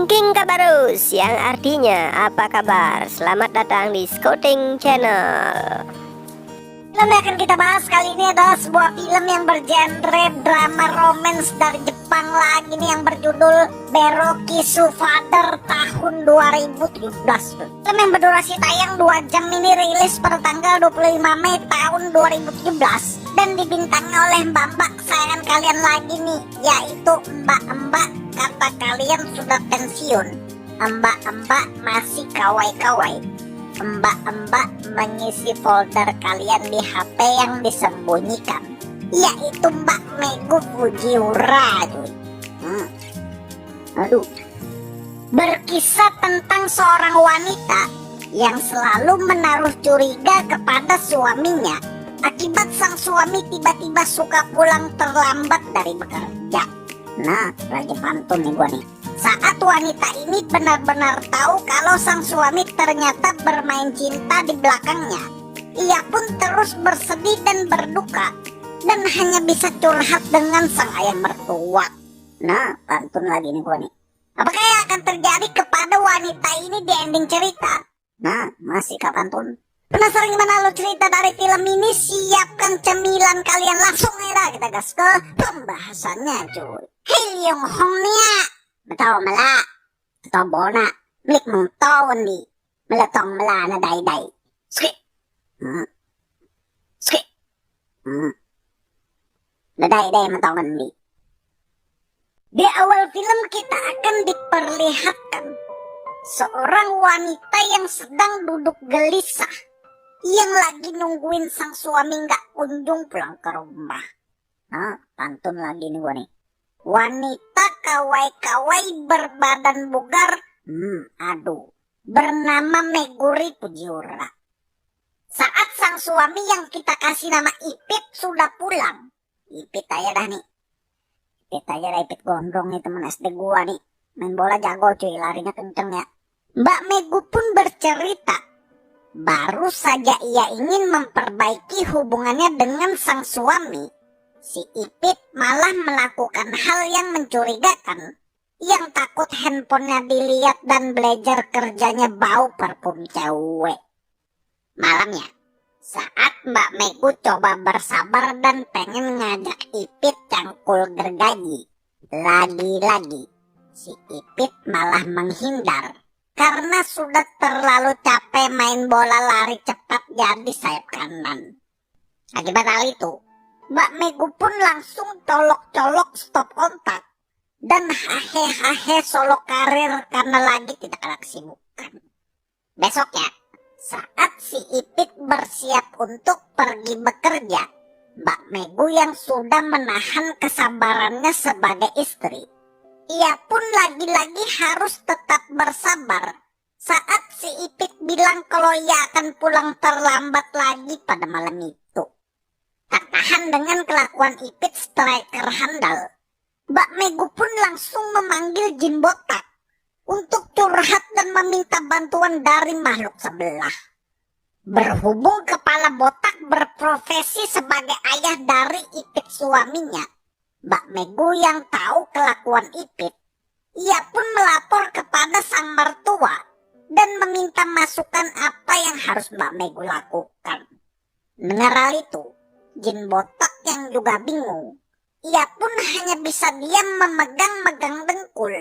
King Kabarus, yang artinya apa kabar? Selamat datang di Scouting Channel. Film yang akan kita bahas kali ini adalah sebuah film yang bergenre drama romance dari Jepang lagi nih, yang berjudul Berokisu Father tahun 2017. Film yang berdurasi tayang 2 jam ini rilis pada tanggal 25 Mei tahun 2017 dan dibintangi oleh mbak-mbak kesayangan kalian lagi nih, yaitu mbak-mbak kata kalian sudah pensiun, mbak-mbak masih kawai-kawai, mbak-mbak mengisi folder kalian di HP yang disembunyikan, yaitu Mbak Megu Fujiura. Aduh. Berkisah tentang seorang wanita yang selalu menaruh curiga kepada suaminya akibat sang suami tiba-tiba suka pulang terlambat dari bekerja. Nah, lagi pantun nih gua nih. Saat wanita ini benar-benar tahu kalau sang suami ternyata bermain cinta di belakangnya, ia pun terus bersedih dan berduka dan hanya bisa curhat dengan sang ayah mertua. Nah, pantun lagi nih gua nih. Apakah yang akan terjadi kepada wanita ini di ending cerita? Nah, masih kapan pun. Penasaran gimana lo cerita dari film ini? Siapkan cemilan kalian, langsung aja kita gas ke pembahasannya cuy. Hei yung hongnya Betul mala, betul bona, milik mong tawon di, meletong mala na day-day. Skip, skip, na day-day matawon di. Di awal film kita akan diperlihatkan seorang wanita yang sedang duduk gelisah, yang lagi nungguin sang suami nggak kunjung pulang ke rumah. Nah, pantun lagi nih gua nih. Wanita kawai-kawai berbadan bugar, bernama Meguri Fujiura. Saat sang suami yang kita kasih nama Ipit sudah pulang, Ipit aja dah nih. Ipit aja dah, Ipit gondrong nih, temen SD gua nih. Main bola jago cuy, larinya kenceng ya. Mbak Megu pun bercerita, baru saja ia ingin memperbaiki hubungannya dengan sang suami, si Ipit malah melakukan hal yang mencurigakan, yang takut handphonenya dilihat dan belajar kerjanya bau parfum cewek. Malamnya, saat Mbak Megu coba bersabar dan pengen ngajak Ipit cangkul gergaji, lagi-lagi si Ipit malah menghindar karena sudah terlalu capek main bola lari cepat jadi sayap kanan. Akibat hal itu, Mbak Megu pun langsung colok-colok stop kontak dan hahe-hahe solo karir karena lagi tidak ada kesibukan. Besoknya, saat si Ipit bersiap untuk pergi bekerja, Mbak Megu yang sudah menahan kesabarannya sebagai istri, ia pun lagi-lagi harus tetap bersabar saat si Ipit bilang kalau ia akan pulang terlambat lagi pada malam itu. Tak tahan dengan kelakuan Ipit striker handal, Mbak Megu pun langsung memanggil jin botak untuk curhat dan meminta bantuan dari makhluk sebelah. Berhubung kepala botak berprofesi sebagai ayah dari Ipit suaminya, Mbak Megu yang tahu kelakuan Ipit, ia pun melapor kepada sang mertua dan meminta masukan apa yang harus Mbak Megu lakukan. Mendengar hal itu, jin botak yang juga bingung, ia pun hanya bisa diam memegang-megang dengkul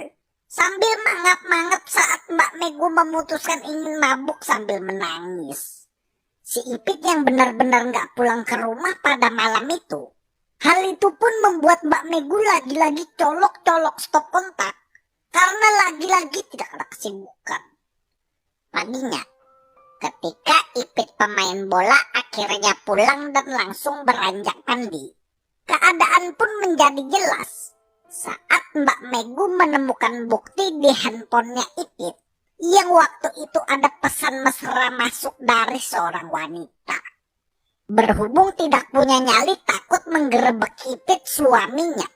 sambil mangap-mangap saat Mbak Megu memutuskan ingin mabuk sambil menangis. Si Ipit yang benar-benar gak pulang ke rumah pada malam itu. Hal itu pun membuat Mbak Megu lagi-lagi colok-colok stop kontak karena lagi-lagi tidak ada kesibukan. Paginya, ketika Ipit pemain bola akhirnya pulang dan langsung beranjak mandi, keadaan pun menjadi jelas saat Mbak Megu menemukan bukti di handphonenya Ipit yang waktu itu ada pesan mesra masuk dari seorang wanita. Berhubung tidak punya nyali takut menggerebek Ipit suaminya,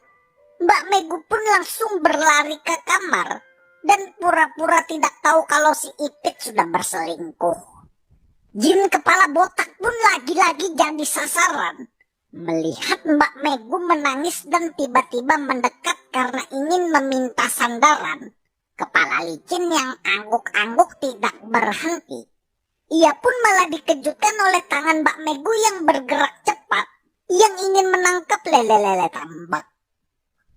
Mbak Megu pun langsung berlari ke kamar dan pura-pura tidak tahu kalau si Ipit sudah berselingkuh. Jin kepala botak pun lagi-lagi jadi sasaran. Melihat Mbak Megu menangis dan tiba-tiba mendekat karena ingin meminta sandaran, Kepala licin yang angguk-angguk tidak berhenti. Ia pun malah dikejutkan oleh tangan Mbak Megu yang bergerak cepat, yang ingin menangkap lele-lele tambak.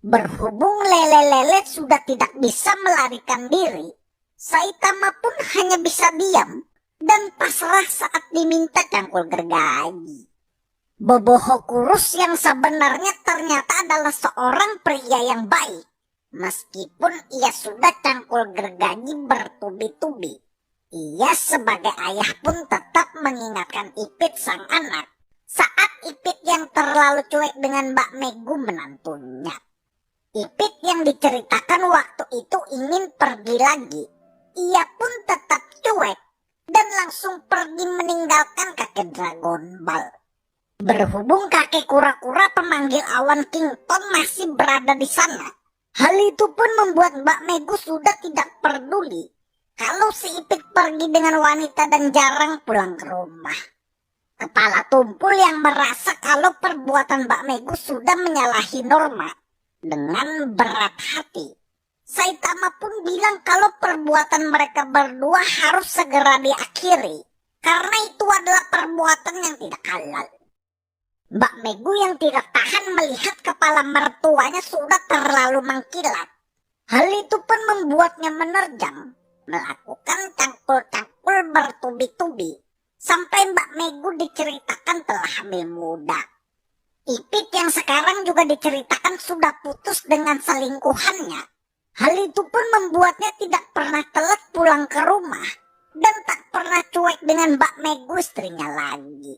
Berhubung lele-lele sudah tidak bisa melarikan diri, Saitama pun hanya bisa diam dan pasrah saat diminta cangkul gergaji. Boboho kurus yang sebenarnya ternyata adalah seorang pria yang baik. Meskipun ia sudah cangkul gergaji bertubi-tubi, ia sebagai ayah pun tetap mengingatkan Ipit sang anak saat Ipit yang terlalu cuek dengan Mbak Megu menantunya. Ipit yang diceritakan waktu itu ingin pergi lagi, ia pun tetap cuek dan langsung pergi meninggalkan kakek Dragon Ball. Berhubung kakek kura-kura pemanggil awan Kington masih berada di sana, hal itu pun membuat Mbak Megu sudah tidak peduli kalau si Ipit pergi dengan wanita dan jarang pulang ke rumah. Kepala tumpul yang merasa kalau perbuatan Mbak Megu sudah menyalahi norma, dengan berat hati, Saitama pun bilang kalau perbuatan mereka berdua harus segera diakhiri, karena itu adalah perbuatan yang tidak halal. Mbak Megu yang tidak tahan melihat kepala mertuanya sudah terlalu mengkilat. Hal itu pun membuatnya menerjang, melakukan cangkul-cangkul bertubi-tubi, sampai Mbak Megu diceritakan telah hamil muda. Ipit yang sekarang juga diceritakan sudah putus dengan selingkuhannya. Hal itu pun membuatnya tidak pernah telat pulang ke rumah, dan tak pernah cuek dengan Mbak Megu istrinya lagi.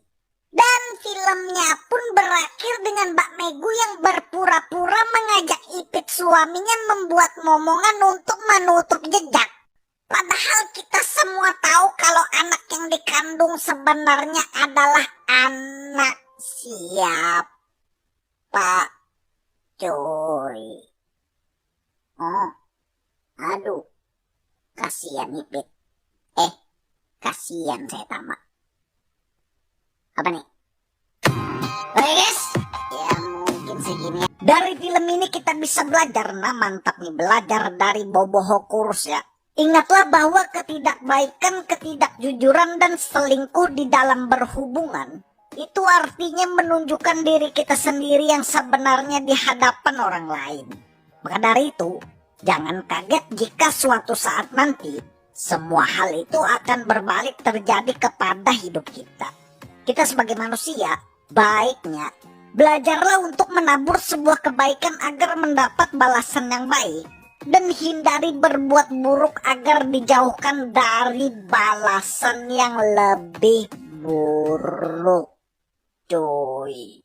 Dan filmnya pun berakhir dengan Mbak Megu yang berpura-pura mengajak Ipit suaminya membuat momongan untuk menutup jejak. Padahal kita semua tahu kalau anak yang dikandung sebenarnya adalah anak siapa, coy? Oh, aduh, kasihan Ipit. Kasihan Saitama. Apa nih? Oke guys, ya mungkin segini. Dari film ini kita bisa belajar, mantap nih, belajar dari Boboho kurus ya. Ingatlah bahwa ketidakbaikan, ketidakjujuran, dan selingkuh di dalam berhubungan itu artinya menunjukkan diri kita sendiri yang sebenarnya di hadapan orang lain. Maka dari itu, jangan kaget jika suatu saat nanti semua hal itu akan berbalik terjadi kepada hidup kita. Kita sebagai manusia, baiknya belajarlah untuk menabur sebuah kebaikan agar mendapat balasan yang baik, dan hindari berbuat buruk agar dijauhkan dari balasan yang lebih buruk, cuy.